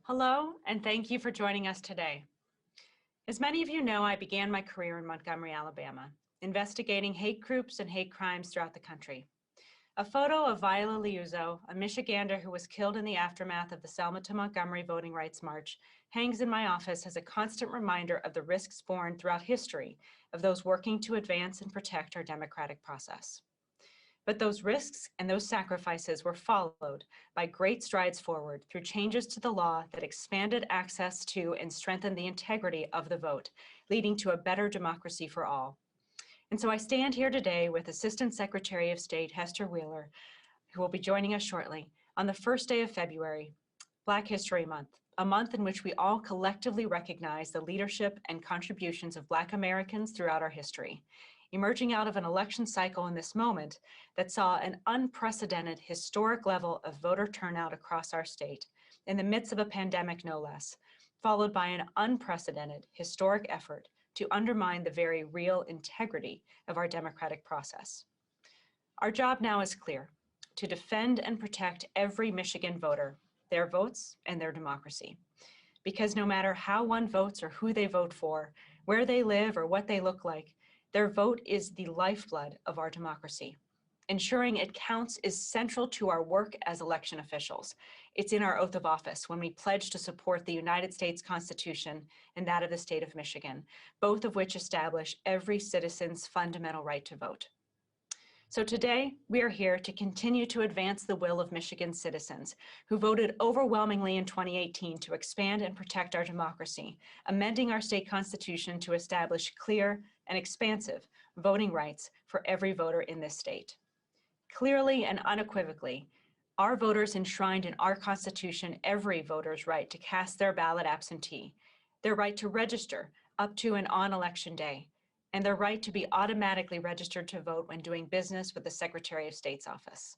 Hello, and thank you for joining us today. As many of you know, I began my career in Montgomery, Alabama, investigating hate groups and hate crimes throughout the country. A photo of Viola Liuzzo, a Michigander who was killed in the aftermath of the Selma to Montgomery Voting Rights March, hangs in my office as a constant reminder of the risks borne throughout history of those working to advance and protect our democratic process. But those risks and those sacrifices were followed by great strides forward through changes to the law that expanded access to and strengthened the integrity of the vote, leading to a better democracy for all. And so I stand here today with Assistant Secretary of State Hester Wheeler, who will be joining us shortly, on the first day of February, Black History Month, a month in which we all collectively recognize the leadership and contributions of Black Americans throughout our history, emerging out of an election cycle in this moment that saw an unprecedented historic level of voter turnout across our state, in the midst of a pandemic no less, followed by an unprecedented historic effort to undermine the very real integrity of our democratic process. Our job now is clear: to defend and protect every Michigan voter, their votes, and their democracy. Because no matter how one votes or who they vote for, where they live or what they look like, their vote is the lifeblood of our democracy. Ensuring it counts is central to our work as election officials. It's in our oath of office when we pledge to support the United States Constitution and that of the state of Michigan, both of which establish every citizen's fundamental right to vote. So today, we are here to continue to advance the will of Michigan citizens who voted overwhelmingly in 2018 to expand and protect our democracy, amending our state constitution to establish clear and expansive voting rights for every voter in this state. Clearly and unequivocally, our voters enshrined in our Constitution every voter's right to cast their ballot absentee, their right to register up to and on election day, and their right to be automatically registered to vote when doing business with the Secretary of State's office.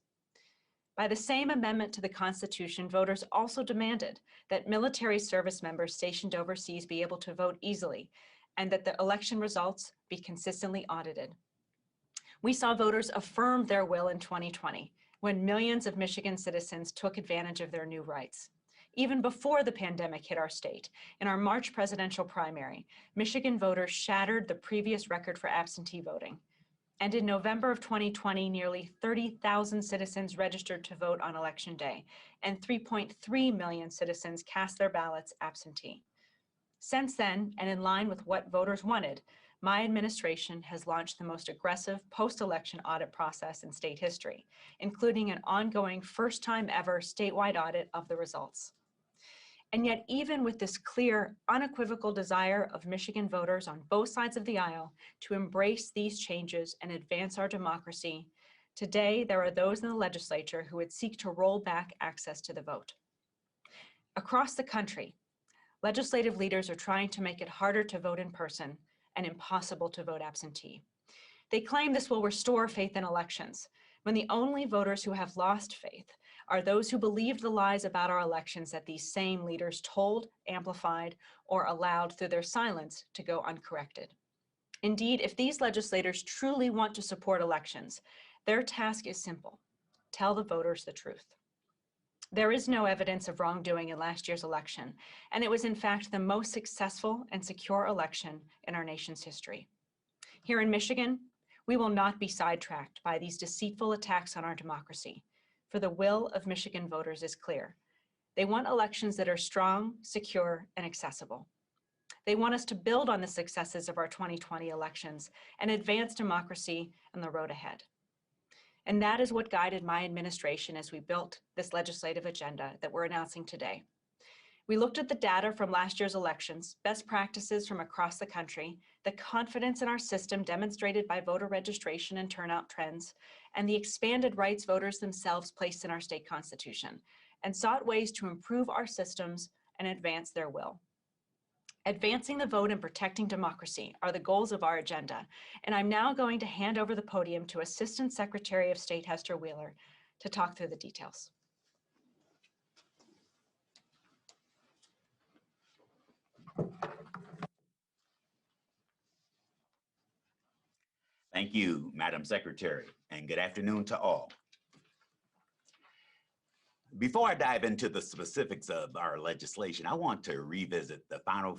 By the same amendment to the Constitution, voters also demanded that military service members stationed overseas be able to vote easily, and that the election results be consistently audited. We saw voters affirm their will in 2020, when millions of Michigan citizens took advantage of their new rights. Even before the pandemic hit our state, in our March presidential primary, Michigan voters shattered the previous record for absentee voting. And in November of 2020, nearly 30,000 citizens registered to vote on election day, and 3.3 million citizens cast their ballots absentee. Since then, and in line with what voters wanted, my administration has launched the most aggressive post-election audit process in state history, including an ongoing first-time ever statewide audit of the results. And yet, even with this clear, unequivocal desire of Michigan voters on both sides of the aisle to embrace these changes and advance our democracy, today there are those in the legislature who would seek to roll back access to the vote. Across the country, legislative leaders are trying to make it harder to vote in person and impossible to vote absentee. They claim this will restore faith in elections, when the only voters who have lost faith are those who believed the lies about our elections that these same leaders told, amplified, or allowed through their silence to go uncorrected. Indeed, if these legislators truly want to support elections, their task is simple: tell the voters the truth. There is no evidence of wrongdoing in last year's election, and it was in fact the most successful and secure election in our nation's history. Here in Michigan, we will not be sidetracked by these deceitful attacks on our democracy, for the will of Michigan voters is clear. They want elections that are strong, secure, and accessible. They want us to build on the successes of our 2020 elections and advance democracy on the road ahead. And that is what guided my administration as we built this legislative agenda that we're announcing today. We looked at the data from last year's elections, best practices from across the country, the confidence in our system demonstrated by voter registration and turnout trends, and the expanded rights voters themselves placed in our state constitution, and sought ways to improve our systems and advance their will. Advancing the vote and protecting democracy are the goals of our agenda, and I'm now going to hand over the podium to Assistant Secretary of State Hester Wheeler to talk through the details. Thank you, Madam Secretary, and good afternoon to all. Before I dive into the specifics of our legislation, I want to revisit the final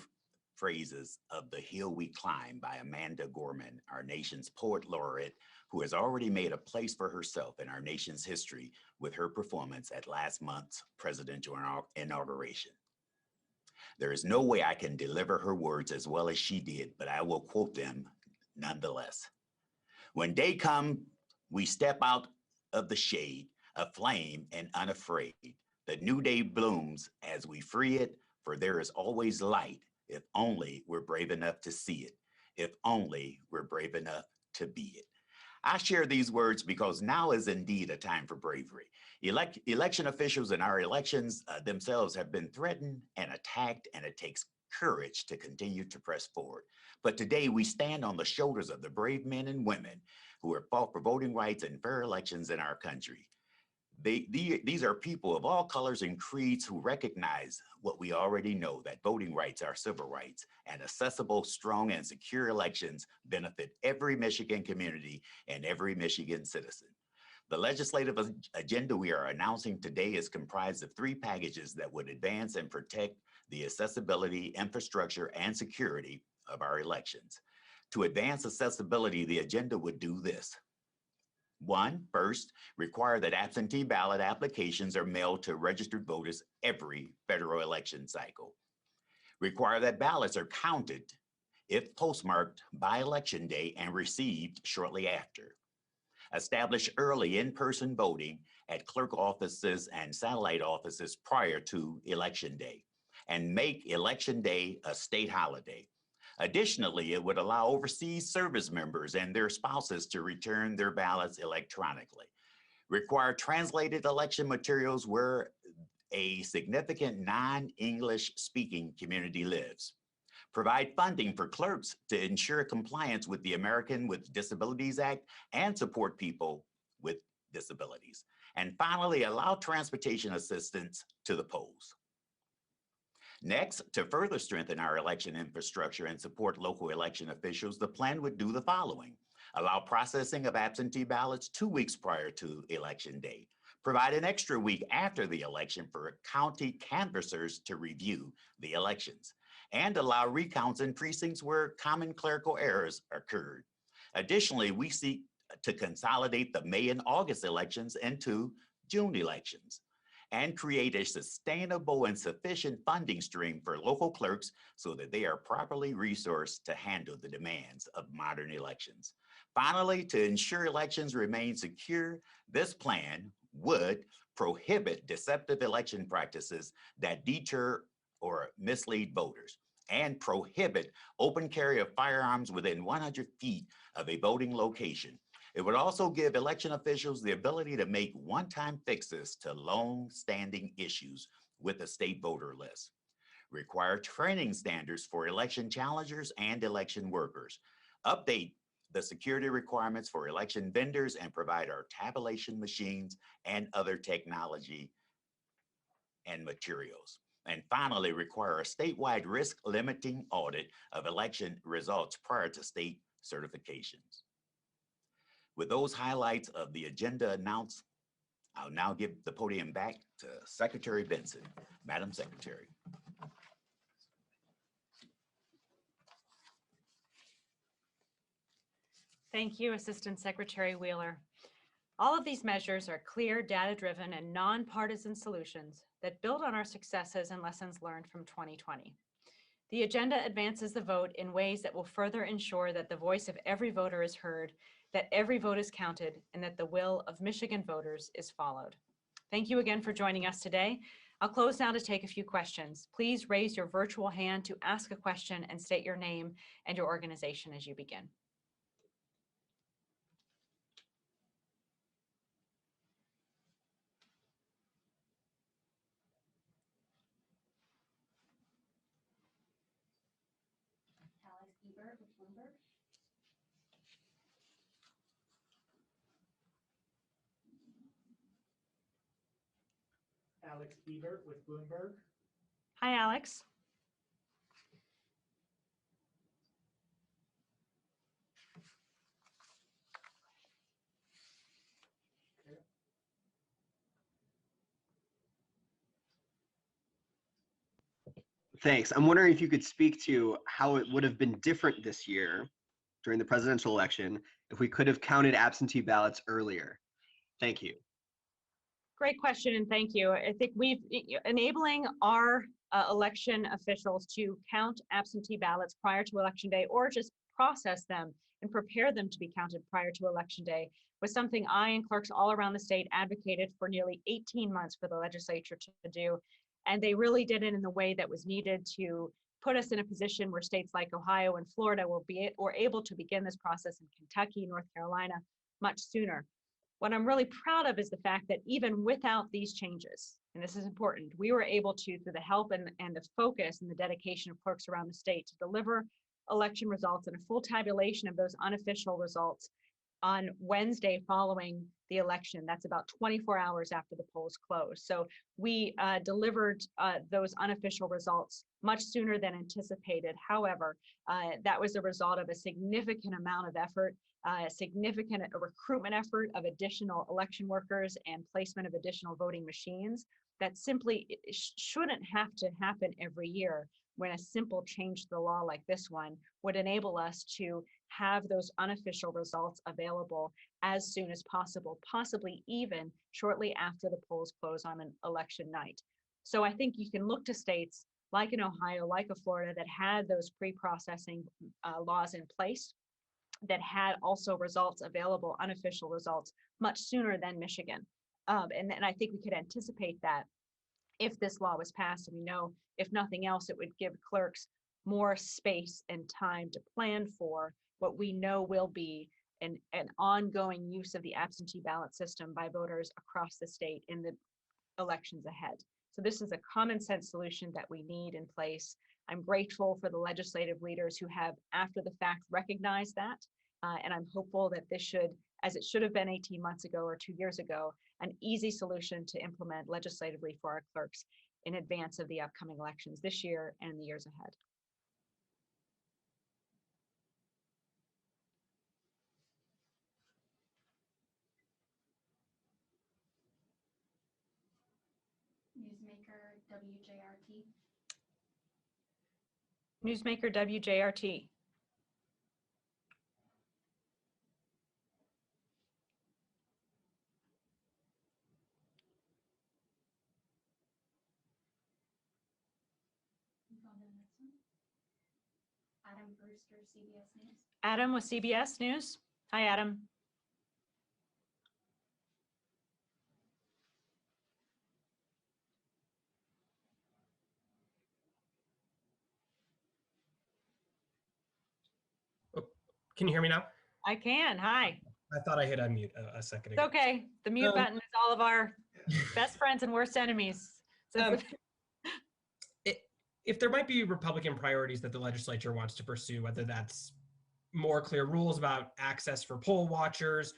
phrases of The Hill We Climb by Amanda Gorman, our nation's poet laureate, who has already made a place for herself in our nation's history with her performance at last month's presidential inauguration. There is no way I can deliver her words as well as she did, but I will quote them nonetheless. When day comes, we step out of the shade, aflame and unafraid. The new day blooms as we free it, for there is always light, if only we're brave enough to see it, if only we're brave enough to be it. I share these words because now is indeed a time for bravery. Election officials in our elections themselves have been threatened and attacked, and it takes courage to continue to press forward. But today we stand on the shoulders of the brave men and women who have fought for voting rights and fair elections in our country. These are people of all colors and creeds who recognize what we already know, that voting rights are civil rights, and accessible, strong, and secure elections benefit every Michigan community and every Michigan citizen. The legislative agenda we are announcing today is comprised of 3 packages that would advance and protect the accessibility, infrastructure, and security of our elections. To advance accessibility, the agenda would do this. 1, first, require that absentee ballot applications are mailed to registered voters every federal election cycle. Require that ballots are counted if postmarked by election day and received shortly after. Establish early in-person voting at clerk offices and satellite offices prior to election day, and make election day a state holiday. Additionally, it would allow overseas service members and their spouses to return their ballots electronically. Require translated election materials where a significant non-English speaking community lives. Provide funding for clerks to ensure compliance with the American with Disabilities Act and support people with disabilities. And finally, allow transportation assistance to the polls. Next, to further strengthen our election infrastructure and support local election officials, the plan would do the following. Allow processing of absentee ballots 2 weeks prior to election day. Provide an extra week after the election for county canvassers to review the elections. And allow recounts in precincts where common clerical errors occurred. Additionally, we seek to consolidate the May and August elections into June elections, and create a sustainable and sufficient funding stream for local clerks so that they are properly resourced to handle the demands of modern elections. Finally, to ensure elections remain secure, this plan would prohibit deceptive election practices that deter or mislead voters, and prohibit open carry of firearms within 100 feet of a voting location. It would also give election officials the ability to make one-time fixes to long-standing issues with the state voter list. Require training standards for election challengers and election workers. Update the security requirements for election vendors and provide our tabulation machines and other technology and materials. And finally, require a statewide risk limiting audit of election results prior to state certifications. With those highlights of the agenda announced, I'll now give the podium back to Secretary Benson. Madam Secretary. Thank you, Assistant Secretary Wheeler. All of these measures are clear, data-driven, and nonpartisan solutions that build on our successes and lessons learned from 2020. The agenda advances the vote in ways that will further ensure that the voice of every voter is heard, that every vote is counted, and that the will of Michigan voters is followed. Thank you again for joining us today. I'll close now to take a few questions. Please raise your virtual hand to ask a question and state your name and your organization as you begin. Alex Ebert with Bloomberg. Hi, Alex. Okay. Thanks. I'm wondering if you could speak to how it would have been different this year during the presidential election if we could have counted absentee ballots earlier. Thank you. Great question, and thank you. I think enabling our election officials to count absentee ballots prior to Election Day, or just process them and prepare them to be counted prior to Election Day, was something I and clerks all around the state advocated for nearly 18 months for the legislature to do. And they really did it in the way that was needed to put us in a position where states like Ohio and Florida were able to begin this process, in Kentucky, North Carolina, much sooner. What I'm really proud of is the fact that even without these changes, and this is important, we were able to, through the help and the focus and the dedication of clerks around the state, to deliver election results and a full tabulation of those unofficial results on Wednesday following the election. That's about 24 hours after the polls closed. So we delivered those unofficial results much sooner than anticipated. However, that was a result of a significant amount of effort, a significant recruitment effort of additional election workers and placement of additional voting machines that simply shouldn't have to happen every year, when a simple change to the law like this one would enable us to have those unofficial results available as soon as possible, possibly even shortly after the polls close on an election night. So I think you can look to states like in Ohio, like a Florida, that had those pre-processing laws in place, that had also results available, unofficial results, much sooner than Michigan. And I think we could anticipate that if this law was passed. And we know, if nothing else, it would give clerks more space and time to plan for what we know will be an ongoing use of the absentee ballot system by voters across the state in the elections ahead. So this is a common sense solution that we need in place. I'm grateful for the legislative leaders who have, after the fact, recognized that. And I'm hopeful that this should, as it should have been 18 months ago or 2 years ago, an easy solution to implement legislatively for our clerks in advance of the upcoming elections this year and the years ahead. Newsmaker WJRT. Newsmaker WJRT. Adam Brewster, CBS News. Adam with CBS News. Hi, Adam. Oh, can you hear me now? I can. Hi. I thought I hit unmute a second It's ago. okay. The mute button is all of our best friends and worst enemies. So if there might be Republican priorities that the legislature wants to pursue, whether that's more clear rules about access for poll watchers,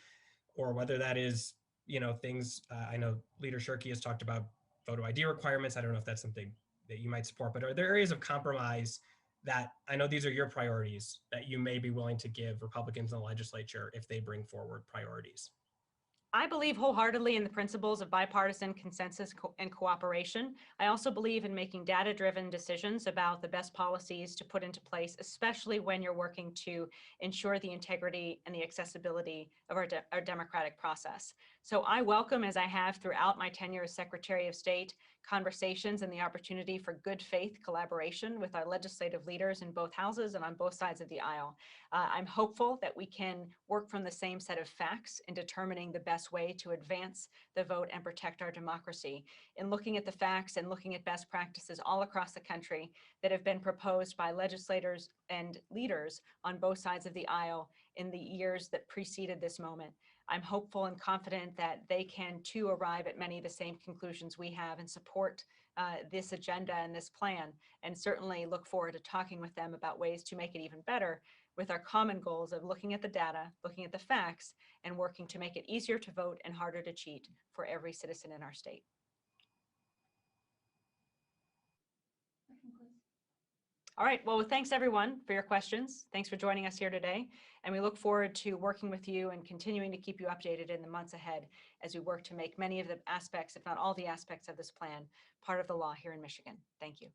or whether that is, things, I know Leader Shirkey has talked about photo ID requirements. I don't know if that's something that you might support, but are there areas of compromise that, I know these are your priorities, that you may be willing to give Republicans in the legislature if they bring forward priorities? I believe wholeheartedly in the principles of bipartisan consensus and cooperation. I also believe in making data-driven decisions about the best policies to put into place, especially when you're working to ensure the integrity and the accessibility of our democratic process. So I welcome, as I have throughout my tenure as Secretary of State, conversations and the opportunity for good faith collaboration with our legislative leaders in both houses and on both sides of the aisle. I'm hopeful that we can work from the same set of facts in determining the best way to advance the vote and protect our democracy. In looking at the facts and looking at best practices all across the country that have been proposed by legislators and leaders on both sides of the aisle in the years that preceded this moment, I'm hopeful and confident that they can too arrive at many of the same conclusions we have and support this agenda and this plan, and certainly look forward to talking with them about ways to make it even better, with our common goals of looking at the data, looking at the facts, and working to make it easier to vote and harder to cheat for every citizen in our state. All right, well, thanks everyone for your questions. Thanks for joining us here today. And we look forward to working with you and continuing to keep you updated in the months ahead as we work to make many of the aspects, if not all the aspects of this plan, part of the law here in Michigan. Thank you.